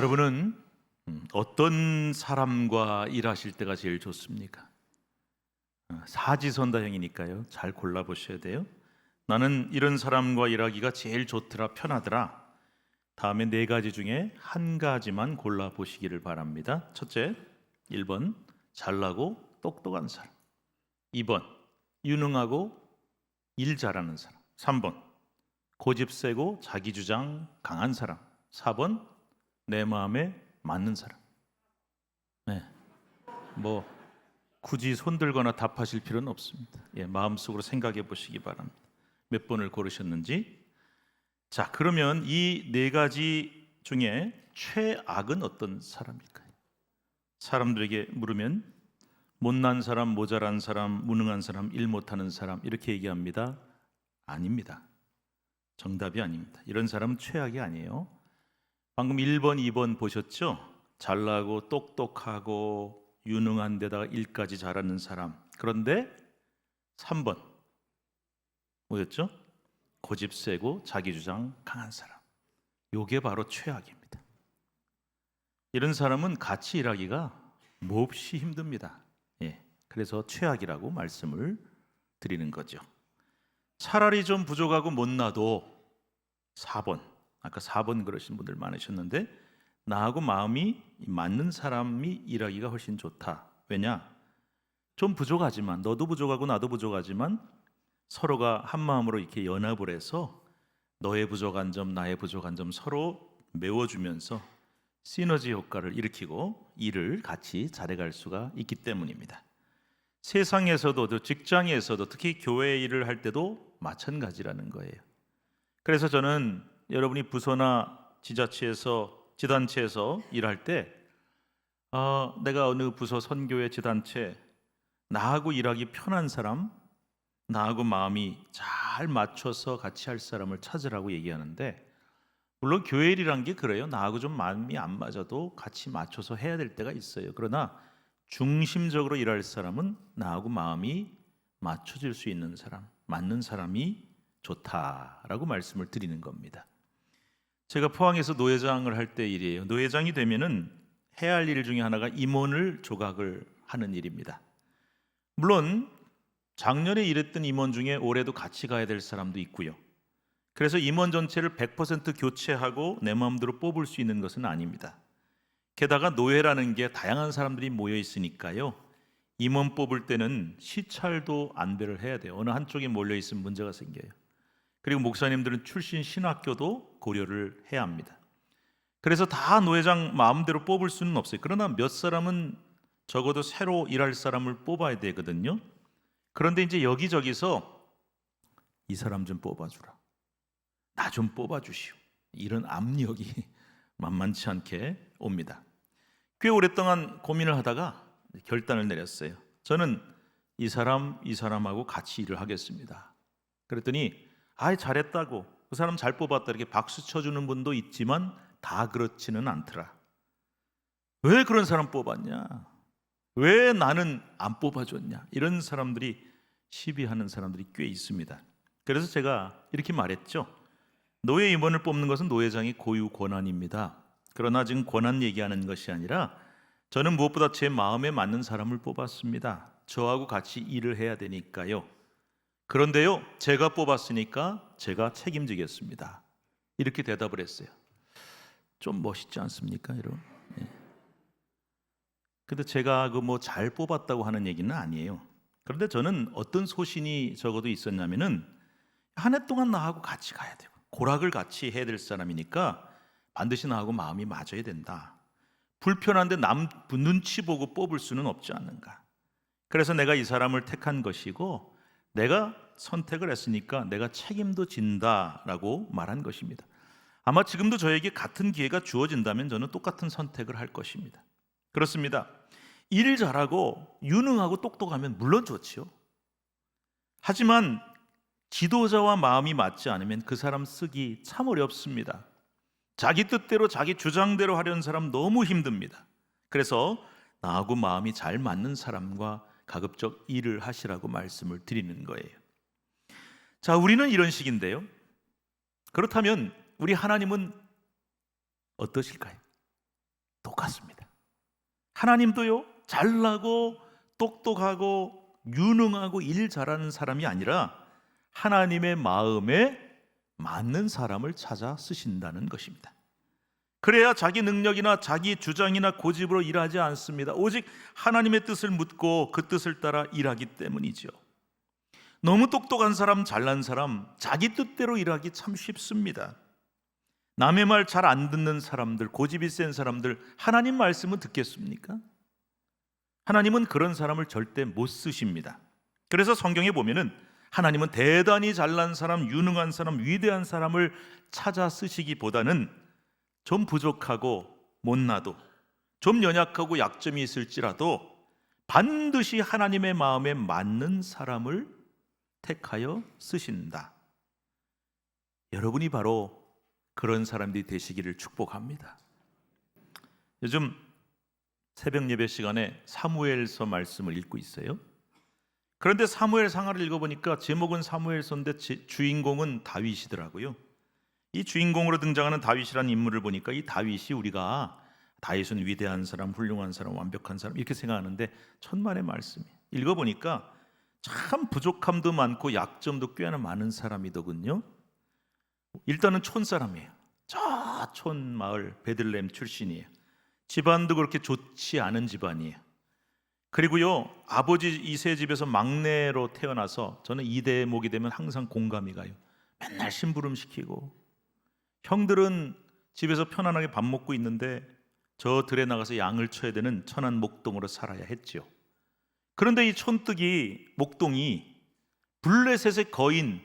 여러분은 어떤 사람과 일하실 때가 제일 좋습니까? 사지선다형이니까요. 잘 골라보셔야 돼요. 나는 이런 사람과 일하기가 제일 좋더라, 편하더라. 다음에 네 가지 중에 한 가지만 골라보시기를 바랍니다. 첫째, 1번 잘나고 똑똑한 사람. 2번 유능하고 일 잘하는 사람. 3번 고집 세고 자기 주장 강한 사람. 4번 내 마음에 맞는 사람. 네, 뭐 굳이 손들거나 답하실 필요는 없습니다. 마음속으로 생각해 보시기 바랍니다. 몇 번을 고르셨는지. 자, 그러면 이 네 가지 중에 최악은 어떤 사람일까요? 사람들에게 물으면 못난 사람, 모자란 사람, 무능한 사람, 일 못하는 사람 이렇게 얘기합니다. 아닙니다. 정답이 아닙니다. 이런 사람은 최악이 아니에요. 방금 1번, 2번 보셨죠? 잘나고 똑똑하고 유능한 데다가 일까지 잘하는 사람. 그런데 3번 뭐였죠? 고집 세고 자기 주장 강한 사람. 요게 바로 최악입니다. 이런 사람은 같이 일하기가 몹시 힘듭니다. 그래서 최악이라고 말씀을 드리는 거죠. 차라리 좀 부족하고 못나도 4번, 아까 4번 그러신 분들 많으셨는데 나하고 마음이 맞는 사람이 일하기가 훨씬 좋다. 왜냐? 좀 부족하지만, 너도 부족하고 나도 부족하지만 서로가 한 마음으로 이렇게 연합을 해서 너의 부족한 점, 나의 부족한 점 서로 메워주면서 시너지 효과를 일으키고 일을 같이 잘해갈 수가 있기 때문입니다. 세상에서도, 직장에서도, 특히 교회 일을 할 때도 마찬가지라는 거예요. 그래서 저는 여러분이 부서나 지자체에서, 지단체에서 일할 때 내가 어느 부서, 선교회, 지단체 나하고 일하기 편한 사람, 나하고 마음이 잘 맞춰서 같이 할 사람을 찾으라고 얘기하는데, 물론 교회 일이란 게 그래요. 나하고 좀 마음이 안 맞아도 같이 맞춰서 해야 될 때가 있어요. 그러나 중심적으로 일할 사람은 나하고 마음이 맞춰질 수 있는 사람, 맞는 사람이 좋다라고 말씀을 드리는 겁니다. 제가 포항에서 노회장을 할 때 일이에요. 노회장이 되면은 해야 할 일 중에 하나가 임원을 조각을 하는 일입니다. 물론 작년에 일했던 임원 중에 올해도 같이 가야 될 사람도 있고요. 그래서 임원 전체를 100% 교체하고 내 마음대로 뽑을 수 있는 것은 아닙니다. 게다가 노회라는 게 다양한 사람들이 모여 있으니까요. 임원 뽑을 때는 시찰도 안배를 해야 돼요. 어느 한쪽에 몰려 있으면 문제가 생겨요. 그리고 목사님들은 출신 신학교도 고려를 해야 합니다. 그래서 다 노회장 마음대로 뽑을 수는 없어요. 그러나 몇 사람은 적어도 새로 일할 사람을 뽑아야 되거든요. 그런데 이제 여기저기서 이 사람 좀 뽑아주라, 나 좀 뽑아주시오, 이런 압력이 만만치 않게 옵니다. 꽤 오랫동안 고민을 하다가 결단을 내렸어요. 저는 이 사람하고 같이 일을 하겠습니다. 그랬더니 잘했다고, 그 사람 잘 뽑았다 이렇게 박수 쳐주는 분도 있지만 다 그렇지는 않더라. 왜 그런 사람 뽑았냐? 왜 나는 안 뽑아줬냐? 이런 사람들이, 시비하는 사람들이 꽤 있습니다. 그래서 제가 이렇게 말했죠. 노회 임원을 뽑는 것은 노회장의 고유 권한입니다. 그러나 지금 권한 얘기하는 것이 아니라 저는 무엇보다 제 마음에 맞는 사람을 뽑았습니다. 저하고 같이 일을 해야 되니까요. 그런데요, 제가 뽑았으니까 제가 책임지겠습니다. 이렇게 대답을 했어요. 좀 멋있지 않습니까, 여러분? 근데 제가 잘 뽑았다고 하는 얘기는 아니에요. 그런데 저는 어떤 소신이 적어도 있었냐면은 한 해 동안 나하고 같이 가야 되고 고락을 같이 해야 될 사람이니까 반드시 나하고 마음이 맞아야 된다. 불편한데 남 눈치 보고 뽑을 수는 없지 않는가. 그래서 내가 이 사람을 택한 것이고 내가 선택을 했으니까 내가 책임도 진다라고 말한 것입니다. 아마 지금도 저에게 같은 기회가 주어진다면 저는 똑같은 선택을 할 것입니다. 그렇습니다. 일 잘하고 유능하고 똑똑하면 물론 좋지요. 하지만 지도자와 마음이 맞지 않으면 그 사람 쓰기 참 어렵습니다. 자기 뜻대로 자기 주장대로 하려는 사람 너무 힘듭니다. 그래서 나하고 마음이 잘 맞는 사람과 가급적 일을 하시라고 말씀을 드리는 거예요. 자, 우리는 이런 식인데요. 그렇다면 우리 하나님은 어떠실까요? 똑같습니다. 하나님도요, 잘나고 똑똑하고 유능하고 일 잘하는 사람이 아니라 하나님의 마음에 맞는 사람을 찾아 쓰신다는 것입니다. 그래야 자기 능력이나 자기 주장이나 고집으로 일하지 않습니다. 오직 하나님의 뜻을 묻고 그 뜻을 따라 일하기 때문이죠. 너무 똑똑한 사람, 잘난 사람, 자기 뜻대로 일하기 참 쉽습니다. 남의 말 잘 안 듣는 사람들, 고집이 센 사람들, 하나님 말씀은 듣겠습니까? 하나님은 그런 사람을 절대 못 쓰십니다. 그래서 성경에 보면은 하나님은 대단히 잘난 사람, 유능한 사람, 위대한 사람을 찾아 쓰시기보다는 좀 부족하고 못나도, 좀 연약하고 약점이 있을지라도 반드시 하나님의 마음에 맞는 사람을 택하여 쓰신다. 여러분이 바로 그런 사람들이 되시기를 축복합니다. 요즘 새벽 예배 시간에 사무엘서 말씀을 읽고 있어요. 그런데 사무엘 상하를 읽어보니까 제목은 사무엘서인데 주인공은 다윗이더라고요. 이 주인공으로 등장하는 다윗이라는 인물을 보니까 이 다윗이 우리가 다윗은 위대한 사람, 훌륭한 사람, 완벽한 사람 이렇게 생각하는데 천만의 말씀이에요. 읽어보니까 참 부족함도 많고 약점도 꽤나 많은 사람이더군요. 일단은 촌사람이에요. 저 촌 마을 베들레헴 출신이에요. 집안도 그렇게 좋지 않은 집안이에요. 그리고요, 아버지 이세 집에서 막내로 태어나서 저는 이 대목이 되면 항상 공감이 가요. 맨날 심부름 시키고, 형들은 집에서 편안하게 밥 먹고 있는데 저 들에 나가서 양을 쳐야 되는 천한 목동으로 살아야 했죠. 그런데 이 촌뜨기 목동이 블레셋의 거인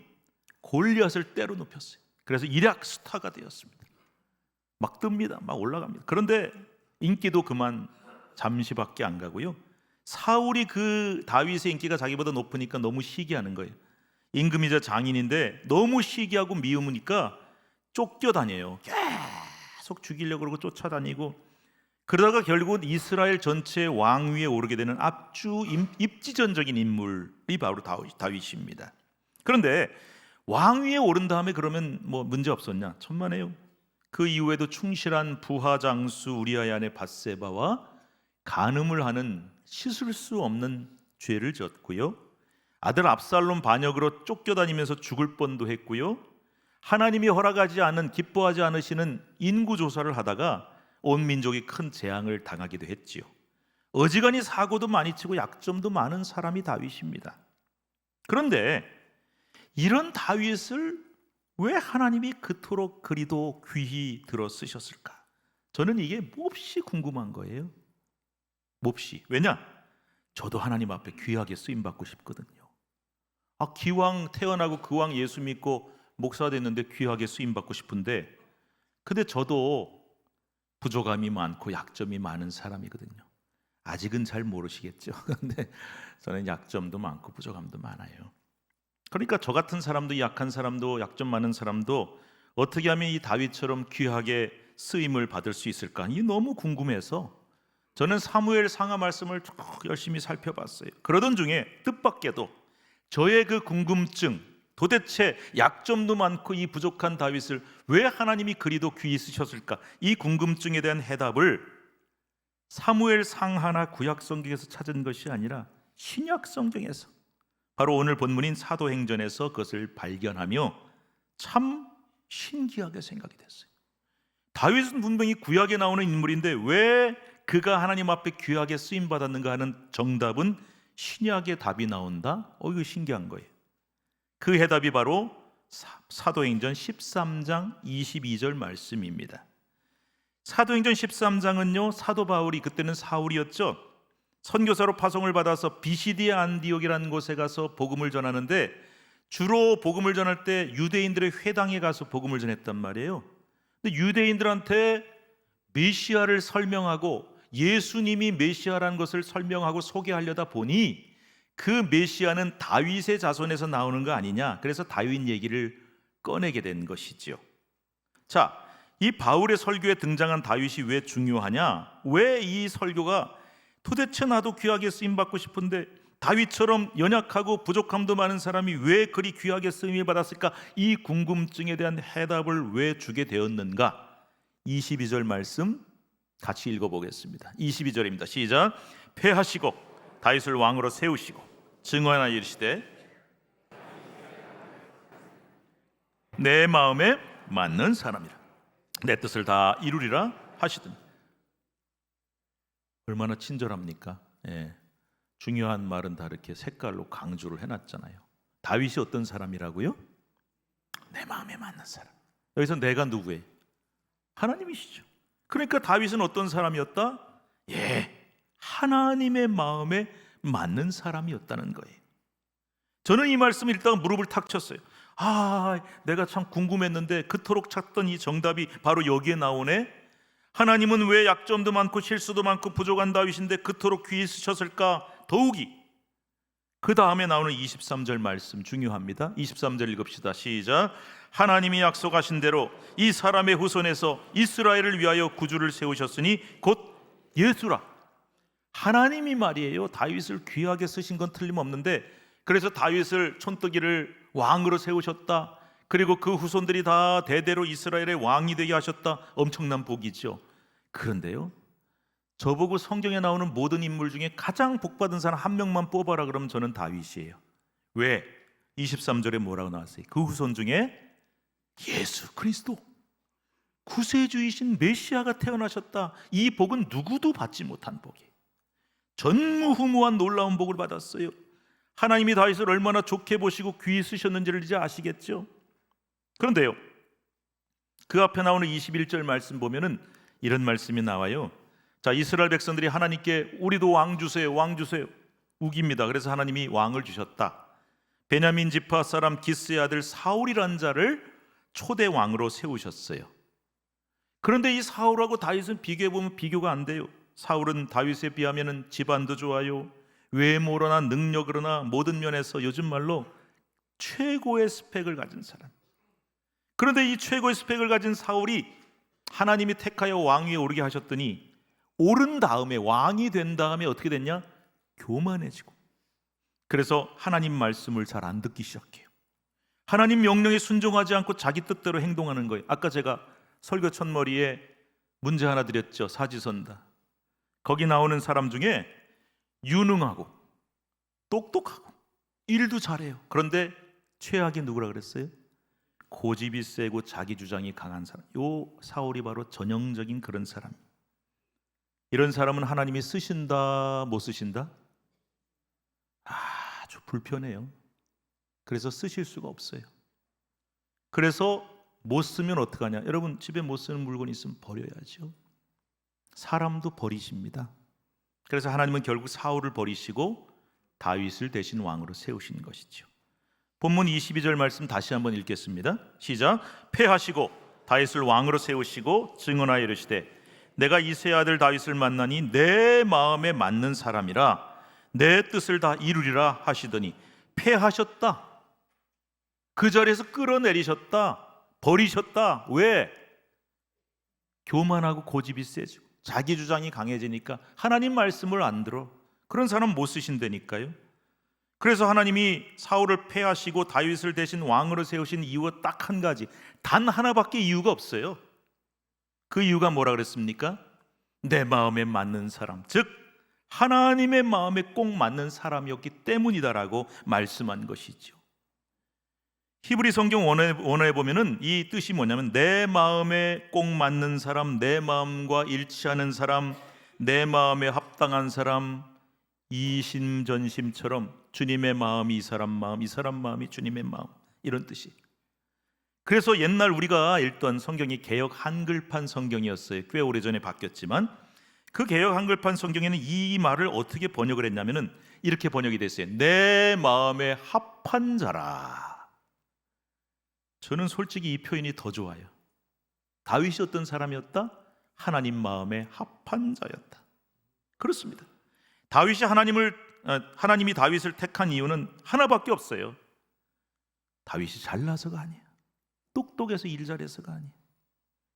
골리앗을 때려 눕혔어요. 그래서 일약 스타가 되었습니다. 막 뜹니다. 막 올라갑니다. 그런데 인기도 그만 잠시밖에 안 가고요. 사울이 그 다윗의 인기가 자기보다 높으니까 너무 시기하는 거예요. 임금이자 장인인데 너무 시기하고 미우니까 쫓겨다녀요. 계속 죽이려고 그러고 쫓아다니고, 그러다가 결국은 이스라엘 전체의 왕위에 오르게 되는 입지전적인 인물이 바로 다윗입니다. 그런데 왕위에 오른 다음에 그러면 뭐 문제 없었냐? 천만에요. 그 이후에도 충실한 부하 장수 우리아의 아내 밧세바와 간음을 하는 씻을 수 없는 죄를 졌고요. 아들 압살롬 반역으로 쫓겨다니면서 죽을 뻔도 했고요. 하나님이 허락하지 않은, 기뻐하지 않으시는 인구조사를 하다가 온 민족이 큰 재앙을 당하기도 했지요. 어지간히 사고도 많이 치고 약점도 많은 사람이 다윗입니다. 그런데 이런 다윗을 왜 하나님이 그토록 그리도 귀히 들어 쓰셨을까? 저는 이게 몹시 궁금한 거예요. 몹시. 왜냐? 저도 하나님 앞에 귀하게 쓰임받고 싶거든요. 기왕 태어나고 그왕 예수 믿고 목사가 됐는데 귀하게 쓰임받고 싶은데, 근데 저도 부족함이 많고 약점이 많은 사람이거든요. 아직은 잘 모르시겠죠. 그런데 저는 약점도 많고 부족함도 많아요. 그러니까 저 같은 사람도, 약한 사람도, 약점 많은 사람도 어떻게 하면 이 다윗처럼 귀하게 쓰임을 받을 수 있을까? 이게 너무 궁금해서 저는 사무엘 상하 말씀을 쭉 열심히 살펴봤어요. 그러던 중에 뜻밖에도 저의 그 궁금증, 도대체 약점도 많고 이 부족한 다윗을 왜 하나님이 그리도 귀히 쓰셨을까? 이 궁금증에 대한 해답을 사무엘 상하나 구약 성경에서 찾은 것이 아니라 신약 성경에서, 바로 오늘 본문인 사도행전에서 그것을 발견하며 참 신기하게 생각이 됐어요. 다윗은 분명히 구약에 나오는 인물인데 왜 그가 하나님 앞에 귀하게 쓰임받았는가 하는 정답은 신약의 답이 나온다? 이거 신기한 거예요. 그 해답이 바로 사도행전 13장 22절 말씀입니다. 사도행전 13장은요, 사도 바울이, 그때는 사울이었죠, 선교사로 파송을 받아서 비시디아 안디옥이라는 곳에 가서 복음을 전하는데, 주로 복음을 전할 때 유대인들의 회당에 가서 복음을 전했단 말이에요. 근데 유대인들한테 메시아를 설명하고 예수님이 메시아라는 것을 설명하고 소개하려다 보니 그 메시아는 다윗의 자손에서 나오는 거 아니냐, 그래서 다윗 얘기를 꺼내게 된 것이지요. 자, 이 바울의 설교에 등장한 다윗이 왜 중요하냐? 왜 이 설교가 도대체 나도 귀하게 쓰임받고 싶은데 다윗처럼 연약하고 부족함도 많은 사람이 왜 그리 귀하게 쓰임을 받았을까? 이 궁금증에 대한 해답을 왜 주게 되었는가? 22절 말씀 같이 읽어보겠습니다. 22절입니다. 시작. 패하시고 다윗을 왕으로 세우시고 증언하여 이르시되 내 마음에 맞는 사람이라 내 뜻을 다 이루리라 하시더니. 얼마나 친절합니까? 예. 중요한 말은 다 이렇게 색깔로 강조를 해놨잖아요. 다윗이 어떤 사람이라고요? 내 마음에 맞는 사람. 여기서 내가 누구예요? 하나님이시죠. 그러니까 다윗은 어떤 사람이었다? 하나님의 마음에 맞는 사람이었다는 거예요. 저는 이 말씀을 읽다가 무릎을 탁 쳤어요. 내가 참 궁금했는데 그토록 찾던 이 정답이 바로 여기에 나오네. 하나님은 왜 약점도 많고 실수도 많고 부족한 다윗인데 그토록 귀히 쓰셨을까? 더욱이 그 다음에 나오는 23절 말씀 중요합니다. 23절 읽읍시다. 시작. 하나님이 약속하신 대로 이 사람의 후손에서 이스라엘을 위하여 구주를 세우셨으니 곧 예수라. 하나님이 말이에요. 다윗을 귀하게 쓰신 건 틀림없는데, 그래서 다윗을 촌뜨기를 왕으로 세우셨다. 그리고 그 후손들이 다 대대로 이스라엘의 왕이 되게 하셨다. 엄청난 복이죠. 그런데요, 저보고 성경에 나오는 모든 인물 중에 가장 복받은 사람 한 명만 뽑아라 그러면 저는 다윗이에요. 왜? 23절에 뭐라고 나왔어요? 그 후손 중에 예수 그리스도 구세주이신 메시아가 태어나셨다. 이 복은 누구도 받지 못한 복이에요. 전무후무한 놀라운 복을 받았어요. 하나님이 다윗을 얼마나 좋게 보시고 귀히 쓰셨는지를 이제 아시겠죠? 그런데요, 그 앞에 나오는 21절 말씀 보면은 이런 말씀이 나와요. 자, 이스라엘 백성들이 하나님께 우리도 왕 주세요, 왕 주세요 우깁니다. 그래서 하나님이 왕을 주셨다. 베냐민 지파 사람 기스의 아들 사울이라는 자를 초대 왕으로 세우셨어요. 그런데 이 사울하고 다윗은 비교해 보면 비교가 안 돼요. 사울은 다윗에 비하면 집안도 좋아요, 외모로나 능력으로나 모든 면에서 요즘 말로 최고의 스펙을 가진 사람. 그런데 이 최고의 스펙을 가진 사울이 하나님이 택하여 왕위에 오르게 하셨더니 오른 다음에, 왕이 된 다음에 어떻게 됐냐? 교만해지고, 그래서 하나님 말씀을 잘 안 듣기 시작해요. 하나님 명령에 순종하지 않고 자기 뜻대로 행동하는 거예요. 아까 제가 설교 첫머리에 문제 하나 드렸죠. 사지선다. 거기 나오는 사람 중에 유능하고 똑똑하고 일도 잘해요. 그런데 최악이 누구라 그랬어요? 고집이 세고 자기 주장이 강한 사람. 요 사울이 바로 전형적인 그런 사람. 이런 사람은 하나님이 쓰신다 못 쓰신다? 아주 불편해요. 그래서 쓰실 수가 없어요. 그래서 못 쓰면 어떡하냐? 여러분, 집에 못 쓰는 물건 있으면 버려야죠. 사람도 버리십니다. 그래서 하나님은 결국 사울을 버리시고 다윗을 대신 왕으로 세우신 것이죠. 본문 22절 말씀 다시 한번 읽겠습니다. 시작. 패하시고 다윗을 왕으로 세우시고 증언하여 이르시되 내가 이새의 아들 다윗을 만나니 내 마음에 맞는 사람이라 내 뜻을 다 이루리라 하시더니 패하셨다. 그 자리에서 끌어내리셨다. 버리셨다. 왜? 교만하고 고집이 세지고 자기 주장이 강해지니까 하나님 말씀을 안 들어. 그런 사람 못 쓰신다니까요. 그래서 하나님이 사울을 패하시고 다윗을 대신 왕으로 세우신 이유가 딱 한 가지, 단 하나밖에 이유가 없어요. 그 이유가 뭐라 그랬습니까? 내 마음에 맞는 사람, 즉 하나님의 마음에 꼭 맞는 사람이었기 때문이다라고 말씀한 것이죠. 히브리 성경 원어에 보면은 이 뜻이 뭐냐면 내 마음에 꼭 맞는 사람, 내 마음과 일치하는 사람, 내 마음에 합당한 사람, 이심전심처럼 주님의 마음이 이 사람 마음, 이 사람 마음이 주님의 마음, 이런 뜻이. 그래서 옛날 우리가 읽던 성경이 개역 한글판 성경이었어요. 꽤 오래전에 바뀌었지만 그 개역 한글판 성경에는 이 말을 어떻게 번역을 했냐면은 이렇게 번역이 됐어요. 내 마음에 합한 자라. 저는 솔직히 이 표현이 더 좋아요. 다윗이 어떤 사람이었다? 하나님 마음에 합한 자였다. 그렇습니다. 하나님이 다윗을 택한 이유는 하나밖에 없어요. 다윗이 잘나서가 아니에요. 똑똑해서 일 잘해서가 아니에요.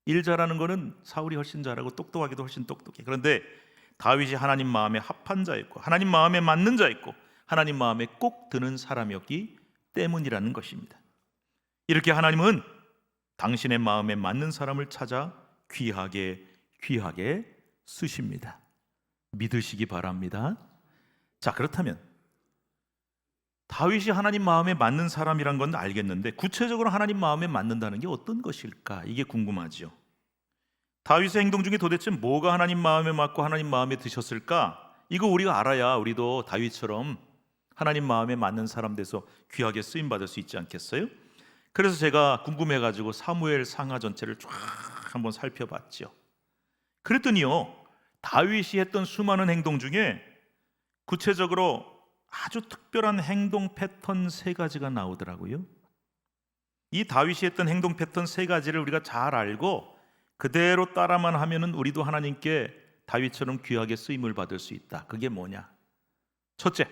일 잘하는 거는 사울이 훨씬 잘하고 똑똑하기도 훨씬 똑똑해. 그런데 다윗이 하나님 마음에 합한 자였고 하나님 마음에 맞는 자였고 하나님 마음에 꼭 드는 사람이었기 때문이라는 것입니다. 이렇게 하나님은 당신의 마음에 맞는 사람을 찾아 귀하게 쓰십니다. 믿으시기 바랍니다. 자, 그렇다면 다윗이 하나님 마음에 맞는 사람이란 건 알겠는데 구체적으로 하나님 마음에 맞는다는 게 어떤 것일까? 이게 궁금하죠. 다윗의 행동 중에 도대체 뭐가 하나님 마음에 맞고 하나님 마음에 드셨을까? 이거 우리가 알아야 우리도 다윗처럼 하나님 마음에 맞는 사람 돼서 귀하게 쓰임 받을 수 있지 않겠어요? 그래서 제가 궁금해가지고 사무엘 상하 전체를 쫙 한번 살펴봤죠. 그랬더니요, 다윗이 했던 수많은 행동 중에 구체적으로 아주 특별한 행동 패턴 3가지가 나오더라고요. 이 다윗이 했던 행동 패턴 3가지를 우리가 잘 알고 그대로 따라만 하면은 우리도 하나님께 다윗처럼 귀하게 쓰임을 받을 수 있다. 그게 뭐냐? 첫째,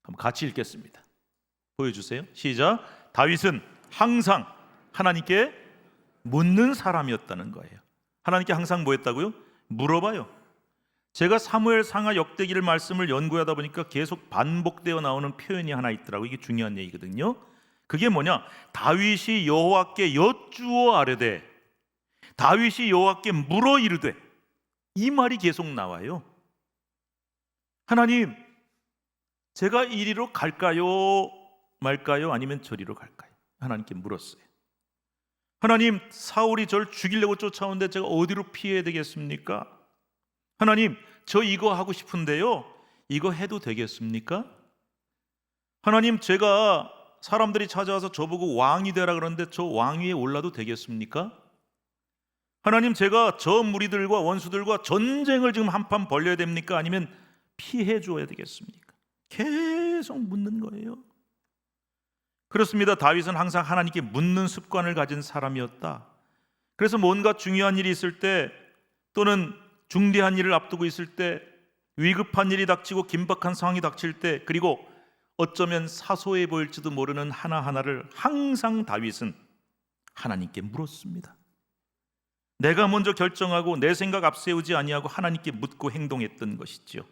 한번 같이 읽겠습니다. 보여주세요. 시작. 다윗은 항상 하나님께 묻는 사람이었다는 거예요. 하나님께 항상 뭐 했다고요? 물어봐요. 제가 사무엘 상하 역대기를 말씀을 연구하다 보니까 계속 반복되어 나오는 표현이 하나 있더라고요. 이게 중요한 얘기거든요. 그게 뭐냐? 다윗이 여호와께 여쭈어 아뢰되 다윗이 여호와께 물어 이르되, 이 말이 계속 나와요. 하나님, 제가 이리로 갈까요? 말까요? 아니면 저리로 갈까요? 하나님께 물었어요. 하나님, 사울이 저를 죽이려고 쫓아오는데 제가 어디로 피해야 되겠습니까? 하나님, 저 이거 하고 싶은데요, 이거 해도 되겠습니까? 하나님, 제가 사람들이 찾아와서 저보고 왕이 되라 그러는데 저 왕위에 올라도 되겠습니까? 하나님, 제가 저 무리들과 원수들과 전쟁을 지금 한판 벌려야 됩니까? 아니면 피해 줘야 되겠습니까? 계속 묻는 거예요. 그렇습니다. 다윗은 항상 하나님께 묻는 습관을 가진 사람이었다. 그래서 뭔가 중요한 일이 있을 때, 또는 중대한 일을 앞두고 있을 때, 위급한 일이 닥치고 긴박한 상황이 닥칠 때, 그리고 어쩌면 사소해 보일지도 모르는 하나하나를 항상 다윗은 하나님께 물었습니다. 내가 먼저 결정하고 내 생각 앞세우지 아니하고 하나님께 묻고 행동했던 것이지요.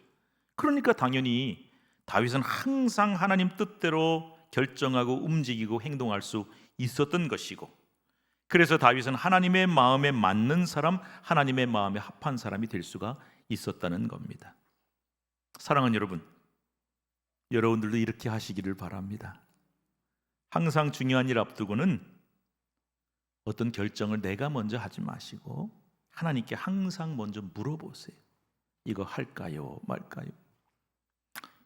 그러니까 당연히 다윗은 항상 하나님 뜻대로 결정하고 움직이고 행동할 수 있었던 것이고, 그래서 다윗은 하나님의 마음에 맞는 사람, 하나님의 마음에 합한 사람이 될 수가 있었다는 겁니다. 사랑하는 여러분, 여러분들도 이렇게 하시기를 바랍니다. 항상 중요한 일 앞두고는 어떤 결정을 내가 먼저 하지 마시고 하나님께 항상 먼저 물어보세요. 이거 할까요? 말까요?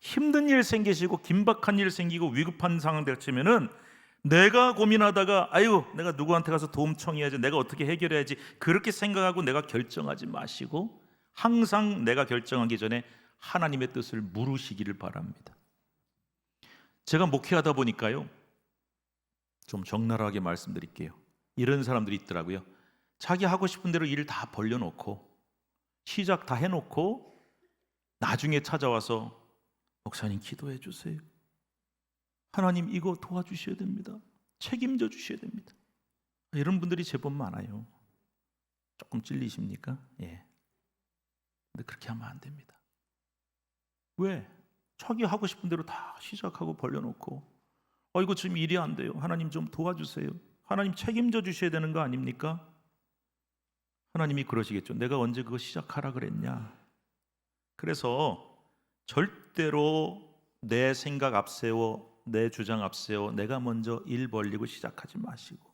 힘든 일 생기시고 긴박한 일 생기고 위급한 상황 닥치면은 내가 고민하다가 아유, 내가 누구한테 가서 도움 청해야지, 내가 어떻게 해결해야지, 그렇게 생각하고 내가 결정하지 마시고 항상 내가 결정하기 전에 하나님의 뜻을 물으시기를 바랍니다. 제가 목회하다 보니까요, 좀 적나라하게 말씀드릴게요. 이런 사람들이 있더라고요. 자기 하고 싶은 대로 일 다 벌려놓고 시작 다 해놓고 나중에 찾아와서 목사님 기도해 주세요. 하나님 이거 도와주셔야 됩니다. 책임져 주셔야 됩니다. 이런 분들이 제법 많아요. 조금 찔리십니까? 예. 근데 그렇게 하면 안 됩니다. 왜? 자기 하고 싶은 대로 다 시작하고 벌려놓고 이거 지금 일이 안 돼요. 하나님 좀 도와주세요. 하나님 책임져 주셔야 되는 거 아닙니까? 하나님이 그러시겠죠. 내가 언제 그거 시작하라 그랬냐? 그래서 절대로 내 생각 앞세워, 내 주장 앞세워 내가 먼저 일 벌리고 시작하지 마시고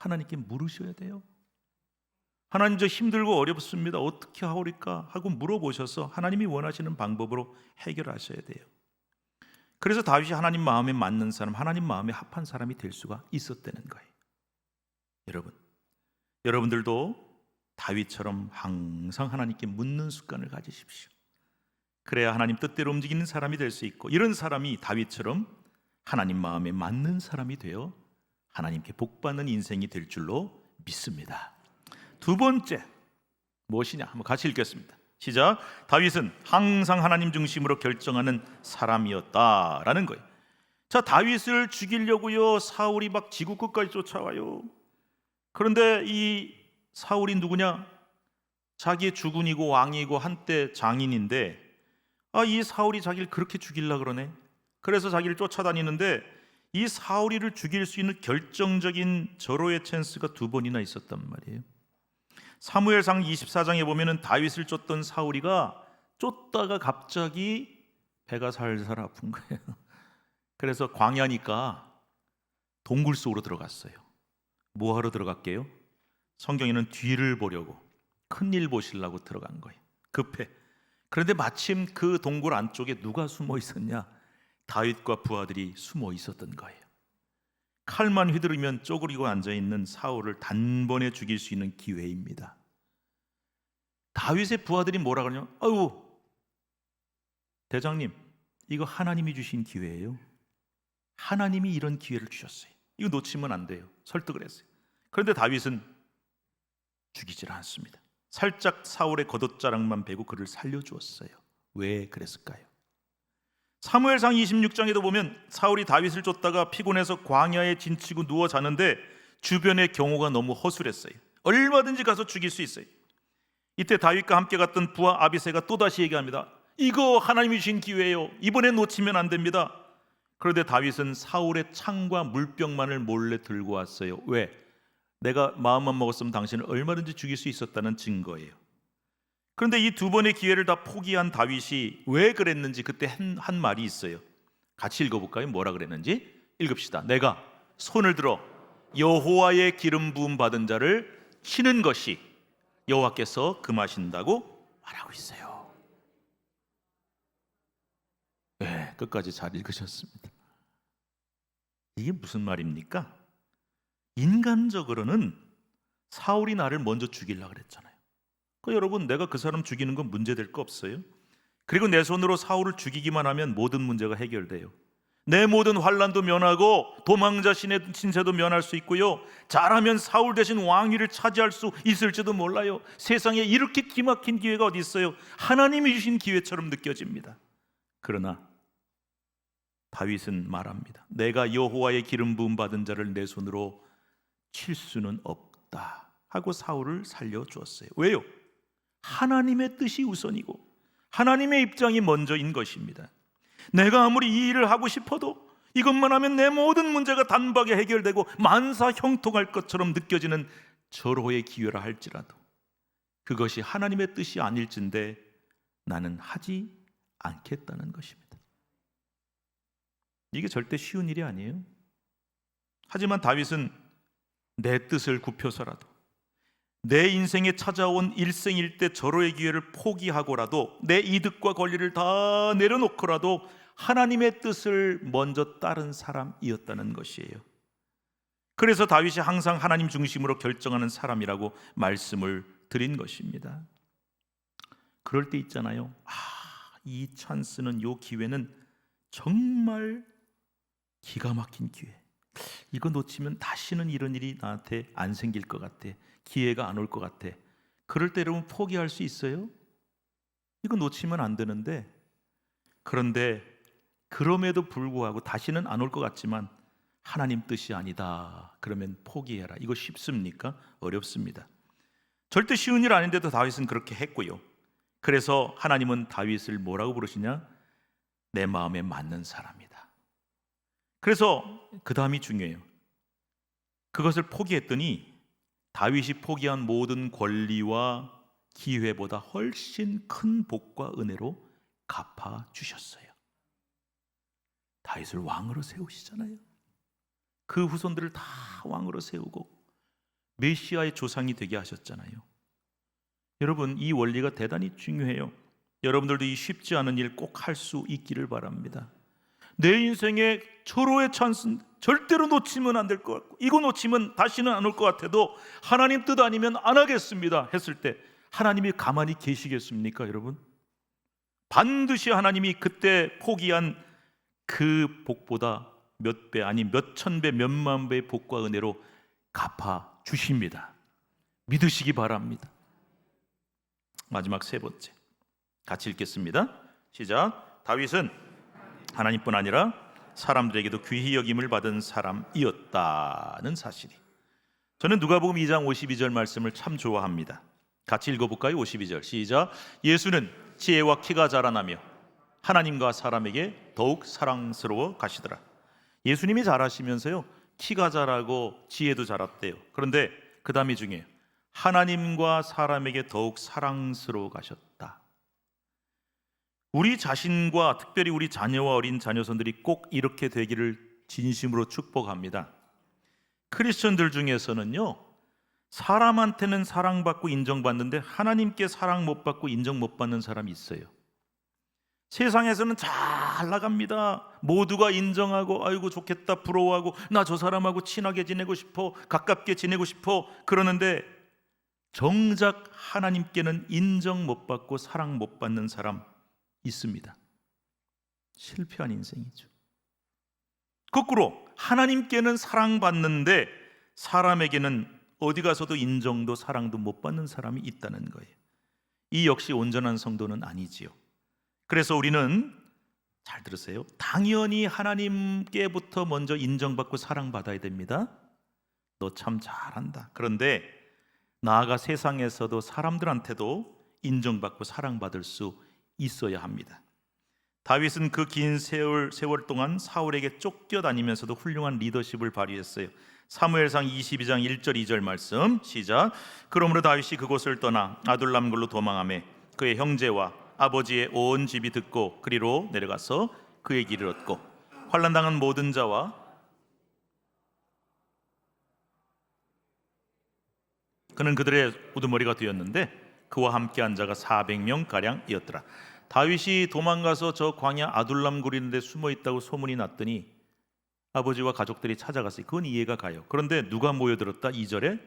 하나님께 물으셔야 돼요. 하나님, 저 힘들고 어렵습니다. 어떻게 하오리까? 하고 물어보셔서 하나님이 원하시는 방법으로 해결하셔야 돼요. 그래서 다윗이 하나님 마음에 맞는 사람, 하나님 마음에 합한 사람이 될 수가 있었다는 거예요. 여러분들도 다윗처럼 항상 하나님께 묻는 습관을 가지십시오. 그래야 하나님 뜻대로 움직이는 사람이 될 수 있고, 이런 사람이 다윗처럼 하나님 마음에 맞는 사람이 되어 하나님께 복받는 인생이 될 줄로 믿습니다. 두 번째 무엇이냐? 한번 같이 읽겠습니다. 시작. 다윗은 항상 하나님 중심으로 결정하는 사람이었다라는 거예요. 자, 다윗을 죽이려고요, 사울이 막 지구 끝까지 쫓아와요. 그런데 이 사울이 누구냐? 자기의 주군이고 왕이고 한때 장인인데, 이 사울이 자기를 그렇게 죽이려고 그러네. 그래서 자기를 쫓아다니는데 이 사울이를 죽일 수 있는 결정적인 절호의 찬스가 2번이나 있었단 말이에요. 사무엘상 24장에 보면은 다윗을 쫓던 사울이가 쫓다가 갑자기 배가 살살 아픈 거예요. 그래서 광야니까 동굴 속으로 들어갔어요. 뭐 하러 들어갔게요? 성경에는 뒤를 보려고, 큰일 보시려고 들어간 거예요. 급해. 그런데 마침 그 동굴 안쪽에 누가 숨어 있었냐? 다윗과 부하들이 숨어 있었던 거예요. 칼만 휘두르면 쪼그리고 앉아있는 사울을 단번에 죽일 수 있는 기회입니다. 다윗의 부하들이 뭐라 그러냐? 아유, 대장님, 이거 하나님이 주신 기회예요. 하나님이 이런 기회를 주셨어요. 이거 놓치면 안 돼요. 설득을 했어요. 그런데 다윗은 죽이질 않습니다. 살짝 사울의 겉옷자락만 베고 그를 살려주었어요. 왜 그랬을까요? 사무엘상 26장에도 보면 사울이 다윗을 쫓다가 피곤해서 광야에 진치고 누워 자는데 주변의 경호가 너무 허술했어요. 얼마든지 가서 죽일 수 있어요. 이때 다윗과 함께 갔던 부하 아비새가 또다시 얘기합니다. 이거 하나님이 주신 기회예요. 이번에 놓치면 안 됩니다. 그런데 다윗은 사울의 창과 물병만을 몰래 들고 왔어요. 왜? 내가 마음만 먹었으면 당신을 얼마든지 죽일 수 있었다는 증거예요. 그런데 이 두 번의 기회를 다 포기한 다윗이 왜 그랬는지 그때 한 말이 있어요. 같이 읽어볼까요? 뭐라 그랬는지 읽읍시다. 내가 손을 들어 여호와의 기름 부음 받은 자를 치는 것이 여호와께서 금하신다고 말하고 있어요. 네, 끝까지 잘 읽으셨습니다. 이게 무슨 말입니까? 인간적으로는 사울이 나를 먼저 죽이려고 그랬잖아요. 그러니까 여러분, 내가 그 사람 죽이는 건 문제될 거 없어요. 그리고 내 손으로 사울을 죽이기만 하면 모든 문제가 해결돼요. 내 모든 환난도 면하고 도망자 신세도 면할 수 있고요, 잘하면 사울 대신 왕위를 차지할 수 있을지도 몰라요. 세상에 이렇게 기막힌 기회가 어디 있어요. 하나님이 주신 기회처럼 느껴집니다. 그러나 다윗은 말합니다. 내가 여호와의 기름 부음 받은 자를 내 손으로 칠 수는 없다 하고 사울을 살려주었어요. 왜요? 하나님의 뜻이 우선이고 하나님의 입장이 먼저인 것입니다. 내가 아무리 이 일을 하고 싶어도 이것만 하면 내 모든 문제가 단박에 해결되고 만사 형통할 것처럼 느껴지는 절호의 기회라 할지라도 그것이 하나님의 뜻이 아닐진데 나는 하지 않겠다는 것입니다. 이게 절대 쉬운 일이 아니에요. 하지만 다윗은 내 뜻을 굽혀서라도 내 인생에 찾아온 일생일대 절호의 기회를 포기하고라도 내 이득과 권리를 다 내려놓고라도 하나님의 뜻을 먼저 따른 사람이었다는 것이에요. 그래서 다윗이 항상 하나님 중심으로 결정하는 사람이라고 말씀을 드린 것입니다. 그럴 때 있잖아요. 이 찬스는, 이 기회는 정말 기가 막힌 기회. 이거 놓치면 다시는 이런 일이 나한테 안 생길 것 같아. 기회가 안 올 것 같아. 그럴 때 여러분 포기할 수 있어요? 이거 놓치면 안 되는데, 그런데 그럼에도 불구하고 다시는 안 올 것 같지만 하나님 뜻이 아니다 그러면 포기해라. 이거 쉽습니까? 어렵습니다. 절대 쉬운 일 아닌데도 다윗은 그렇게 했고요. 그래서 하나님은 다윗을 뭐라고 부르시냐? 내 마음에 맞는 사람이다. 그래서 그 다음이 중요해요. 그것을 포기했더니 다윗이 포기한 모든 권리와 기회보다 훨씬 큰 복과 은혜로 갚아주셨어요. 다윗을 왕으로 세우시잖아요. 그 후손들을 다 왕으로 세우고 메시아의 조상이 되게 하셨잖아요. 여러분, 이 원리가 대단히 중요해요. 여러분들도 이 쉽지 않은 일 꼭 할 수 있기를 바랍니다. 내 인생의 절호의 찬스는 절대로 놓치면 안 될 것 같고, 이거 놓치면 다시는 안 올 것 같아도 하나님 뜻 아니면 안 하겠습니다 했을 때 하나님이 가만히 계시겠습니까? 여러분, 반드시 하나님이 그때 포기한 그 복보다 몇 배, 아니 몇 천 배, 몇 만 배의 복과 은혜로 갚아 주십니다. 믿으시기 바랍니다. 마지막 세 번째, 같이 읽겠습니다. 시작. 다윗은 하나님뿐 아니라 사람들에게도 귀히 여김을 받은 사람이었다는 사실이. 저는 누가복음 2장 52절 말씀을 참 좋아합니다. 같이 읽어볼까요? 52절 시작. 예수는 지혜와 키가 자라나며 하나님과 사람에게 더욱 사랑스러워 가시더라. 예수님이 자라시면서요, 키가 자라고 지혜도 자랐대요. 그런데 그 다음이 중요해요. 하나님과 사람에게 더욱 사랑스러워 가셨다. 우리 자신과 특별히 우리 자녀와 어린 자녀손들이 꼭 이렇게 되기를 진심으로 축복합니다. 크리스천들 중에서는요, 사람한테는 사랑받고 인정받는데 하나님께 사랑 못 받고 인정 못 받는 사람이 있어요. 세상에서는 잘 나갑니다. 모두가 인정하고 아이고 좋겠다 부러워하고 나 저 사람하고 친하게 지내고 싶어, 가깝게 지내고 싶어 그러는데 정작 하나님께는 인정 못 받고 사랑 못 받는 사람 있습니다. 실패한 인생이죠. 거꾸로 하나님께는 사랑받는데 사람에게는 어디 가서도 인정도 사랑도 못 받는 사람이 있다는 거예요. 이 역시 온전한 성도는 아니지요. 그래서 우리는 잘 들으세요. 당연히 하나님께부터 먼저 인정받고 사랑받아야 됩니다. 너 참 잘한다. 그런데 나아가 세상에서도 사람들한테도 인정받고 사랑받을 수 있어야 합니다. 다윗은 그 긴 세월 동안 사울에게 쫓겨다니면서도 훌륭한 리더십을 발휘했어요. 사무엘상 22장 1절 2절 말씀 시작. 그러므로 다윗이 그곳을 떠나 아둘람굴로 도망하며 그의 형제와 아버지의 온 집이 듣고 그리로 내려가서 그의 길을 얻고 환난당한 모든 자와 그는 그들의 우두머리가 되었는데 그와 함께한 자가 400명 가량이었더라. 다윗이 도망가서 저 광야 아둘람굴 있는 데 숨어 있다고 소문이 났더니 아버지와 가족들이 찾아갔어요. 그건 이해가 가요. 그런데 누가 모여들었다? 2절에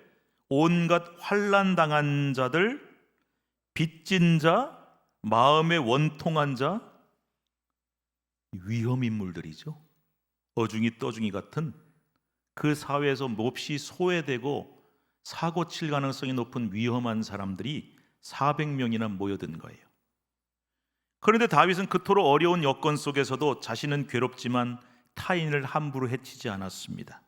온갖 환난당한 자들, 빚진 자, 마음에 원통한 자, 위험인물들이죠. 어중이 떠중이 같은 그 사회에서 몹시 소외되고 사고 칠 가능성이 높은 위험한 사람들이 400명이나 모여든 거예요. 그런데 다윗은 그토록 어려운 여건 속에서도 자신은 괴롭지만 타인을 함부로 해치지 않았습니다.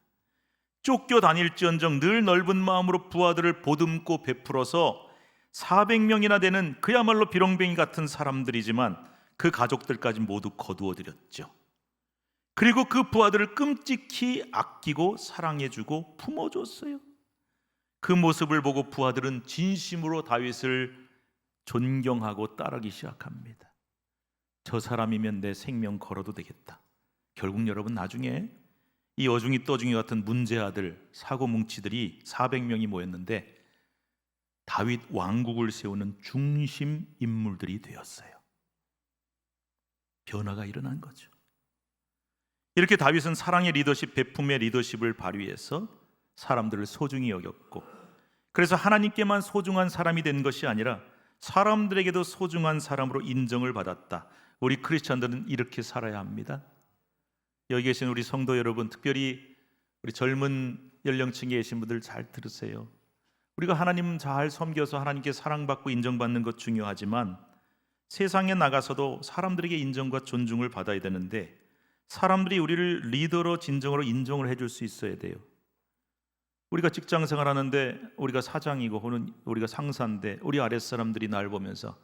쫓겨다닐지언정 늘 넓은 마음으로 부하들을 보듬고 베풀어서 400명이나 되는 그야말로 비렁뱅이 같은 사람들이지만 그 가족들까지 모두 거두어들였죠. 그리고 그 부하들을 끔찍히 아끼고 사랑해주고 품어줬어요. 그 모습을 보고 부하들은 진심으로 다윗을 존경하고 따르기 시작합니다. 저 사람이면 내 생명 걸어도 되겠다. 결국 여러분 나중에 이 어중이 떠중이 같은 문제아들 사고뭉치들이 400명이 모였는데 다윗 왕국을 세우는 중심 인물들이 되었어요. 변화가 일어난 거죠. 이렇게 다윗은 사랑의 리더십, 베품의 리더십을 발휘해서 사람들을 소중히 여겼고, 그래서 하나님께만 소중한 사람이 된 것이 아니라 사람들에게도 소중한 사람으로 인정을 받았다. 우리 크리스천들은 이렇게 살아야 합니다. 여기 계신 우리 성도 여러분, 특별히 우리 젊은 연령층에 계신 분들 잘 들으세요. 우리가 하나님 잘 섬겨서 하나님께 사랑받고 인정받는 것 중요하지만 세상에 나가서도 사람들에게 인정과 존중을 받아야 되는데 사람들이 우리를 리더로 진정으로 인정을 해줄 수 있어야 돼요. 우리가 직장 생활하는데 우리가 사장이고 혹은 우리가 상사인데 우리 아랫사람들이 날 보면서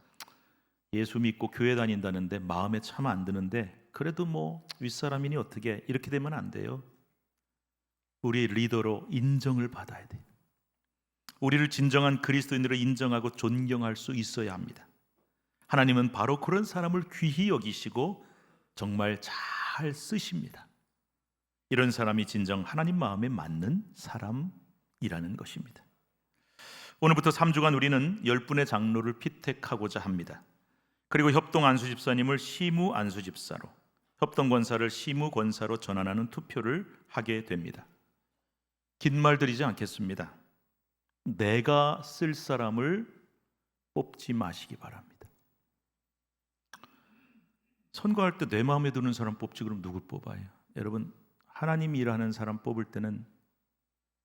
예수 믿고 교회 다닌다는데 마음에 참 안 드는데 그래도 뭐 윗사람이니 어떻게 이렇게 되면 안 돼요. 우리의 리더로 인정을 받아야 돼요. 우리를 진정한 그리스도인으로 인정하고 존경할 수 있어야 합니다. 하나님은 바로 그런 사람을 귀히 여기시고 정말 잘 쓰십니다. 이런 사람이 진정 하나님 마음에 맞는 사람이라는 것입니다. 오늘부터 3주간 우리는 10분의 장로를 피택하고자 합니다. 그리고 협동 안수집사님을 시무 안수집사로, 협동 권사를 시무 권사로 전환하는 투표를 하게 됩니다. 긴 말 드리지 않겠습니다. 내가 쓸 사람을 뽑지 마시기 바랍니다. 선거할 때 내 마음에 드는 사람 뽑지 그럼 누굴 뽑아요? 여러분, 하나님이 일하는 사람 뽑을 때는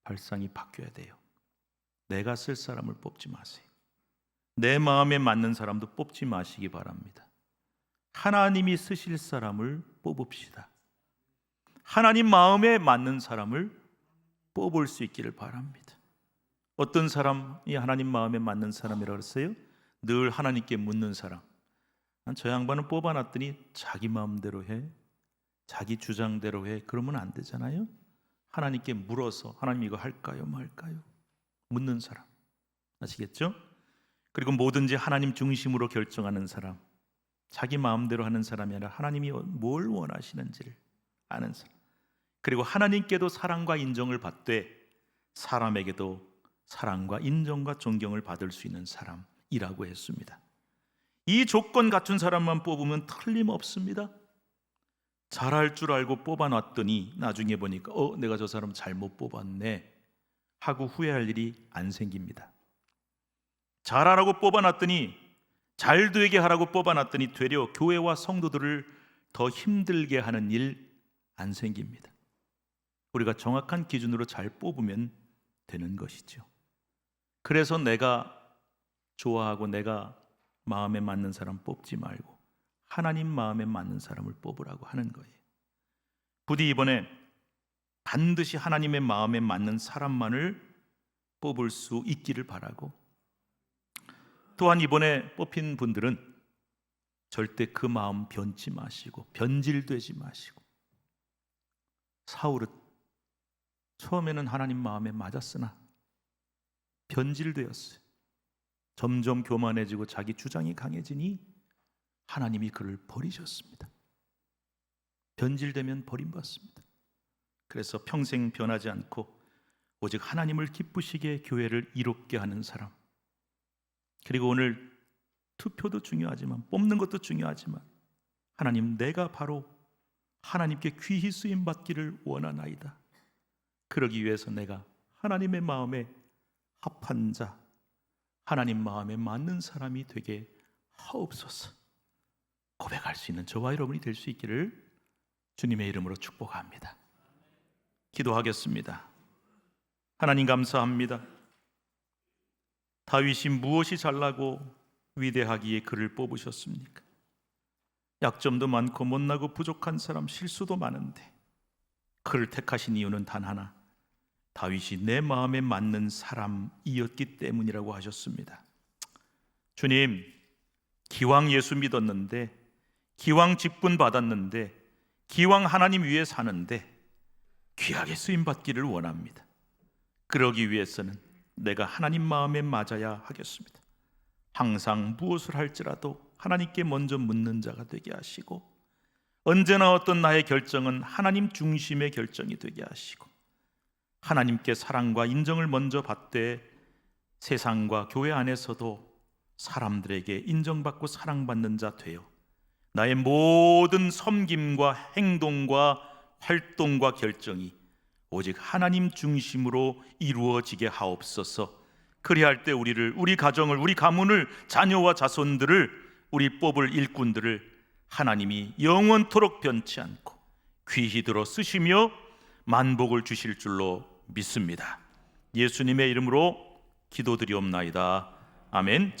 발상이 바뀌어야 돼요. 내가 쓸 사람을 뽑지 마세요. 내 마음에 맞는 사람도 뽑지 마시기 바랍니다. 하나님이 쓰실 사람을 뽑읍시다. 하나님 마음에 맞는 사람을 뽑을 수 있기를 바랍니다. 어떤 사람이 하나님 마음에 맞는 사람이라고 했어요? 늘 하나님께 묻는 사람. 저 양반은 뽑아놨더니 자기 마음대로 해, 자기 주장대로 해. 그러면 안 되잖아요. 하나님께 물어서 하나님 이거 할까요 말까요? 묻는 사람. 아시겠죠? 그리고 뭐든지 하나님 중심으로 결정하는 사람, 자기 마음대로 하는 사람이 아니라 하나님이 뭘 원하시는지를 아는 사람, 그리고 하나님께도 사랑과 인정을 받되 사람에게도 사랑과 인정과 존경을 받을 수 있는 사람이라고 했습니다. 이 조건 갖춘 사람만 뽑으면 틀림없습니다. 잘할 줄 알고 뽑아놨더니 나중에 보니까 내가 저 사람 잘못 뽑았네 하고 후회할 일이 안 생깁니다. 잘하라고 뽑아놨더니, 잘 되게 하라고 뽑아놨더니 되려 교회와 성도들을 더 힘들게 하는 일 안 생깁니다. 우리가 정확한 기준으로 잘 뽑으면 되는 것이죠. 그래서 내가 좋아하고 내가 마음에 맞는 사람 뽑지 말고 하나님 마음에 맞는 사람을 뽑으라고 하는 거예요. 부디 이번에 반드시 하나님의 마음에 맞는 사람만을 뽑을 수 있기를 바라고, 또한 이번에 뽑힌 분들은 절대 그 마음 변치 마시고 변질되지 마시고, 사울은 처음에는 하나님 마음에 맞았으나 변질되었어요. 점점 교만해지고 자기 주장이 강해지니 하나님이 그를 버리셨습니다. 변질되면 버림받습니다. 그래서 평생 변하지 않고 오직 하나님을 기쁘시게 교회를 이롭게 하는 사람, 그리고 오늘 투표도 중요하지만 뽑는 것도 중요하지만 하나님, 내가 바로 하나님께 귀히 쓰임 받기를 원하나이다. 그러기 위해서 내가 하나님의 마음에 합한 자, 하나님 마음에 맞는 사람이 되게 하옵소서 고백할 수 있는 저와 여러분이 될 수 있기를 주님의 이름으로 축복합니다. 기도하겠습니다. 하나님 감사합니다. 다윗이 무엇이 잘나고 위대하기에 그를 뽑으셨습니까? 약점도 많고 못나고 부족한 사람, 실수도 많은데 그를 택하신 이유는 단 하나, 다윗이 내 마음에 맞는 사람이었기 때문이라고 하셨습니다. 주님, 기왕 예수 믿었는데, 기왕 직분 받았는데, 기왕 하나님 위에 사는데 귀하게 쓰임받기를 원합니다. 그러기 위해서는 내가 하나님 마음에 맞아야 하겠습니다. 항상 무엇을 할지라도 하나님께 먼저 묻는 자가 되게 하시고, 언제나 어떤 나의 결정은 하나님 중심의 결정이 되게 하시고, 하나님께 사랑과 인정을 먼저 받되 세상과 교회 안에서도 사람들에게 인정받고 사랑받는 자 되어 나의 모든 섬김과 행동과 활동과 결정이 오직 하나님 중심으로 이루어지게 하옵소서. 그리할 때 우리를, 우리 가정을, 우리 가문을, 자녀와 자손들을, 우리 뽑을 일꾼들을 하나님이 영원토록 변치 않고 귀히 들어 쓰시며 만복을 주실 줄로 믿습니다. 예수님의 이름으로 기도드리옵나이다. 아멘.